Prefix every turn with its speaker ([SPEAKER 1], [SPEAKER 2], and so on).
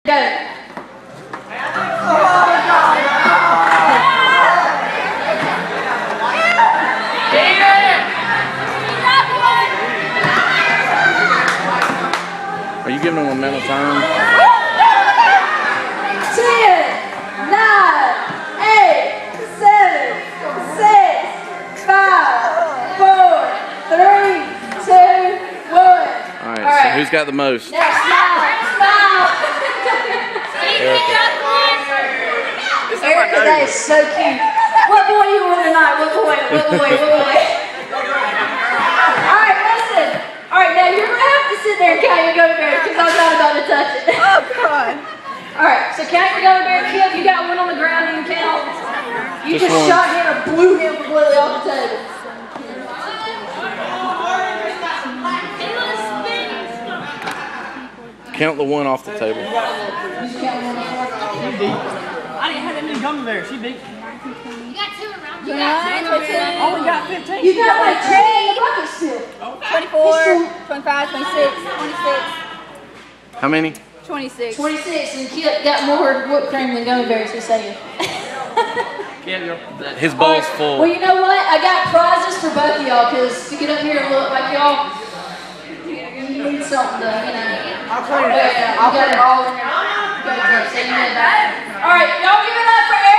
[SPEAKER 1] Go.
[SPEAKER 2] Are you giving them a amount of time?
[SPEAKER 1] 10, 9, 8, 7, 6, 5, 4, 3, 2, 1.
[SPEAKER 2] All right. So who's got the most?
[SPEAKER 1] Now smile. Smile. Erica, that is so cute. What boy you want tonight? What boy? What boy? What boy? All right, listen. All right, now you're going to have to sit there and count your gummy bears because I'm not about to touch it.
[SPEAKER 3] Oh, God.
[SPEAKER 1] All right, so count your gummy bear. Kip, you got one on the ground you can count. You just
[SPEAKER 2] one.
[SPEAKER 1] shot him and blew him completely off the table.
[SPEAKER 2] Count the one off the table.
[SPEAKER 1] You just count one off.
[SPEAKER 3] I didn't have that many gummy bears. She beat.
[SPEAKER 4] You got two around.
[SPEAKER 3] You only got 15.
[SPEAKER 1] You got like 10 in the bucket still.
[SPEAKER 4] 24, 25, 26, 26.
[SPEAKER 2] How many?
[SPEAKER 4] 26.
[SPEAKER 1] 26, and Kip got more whipped cream than gummy bears, just saying.
[SPEAKER 2] His bowl's full.
[SPEAKER 1] Well, you know what? I got prizes for both of y'all, because to get up here and look like y'all, you need something to, you know.
[SPEAKER 3] I'll clean it.
[SPEAKER 1] I'll got it all in there. All right, y'all give it up for Eric.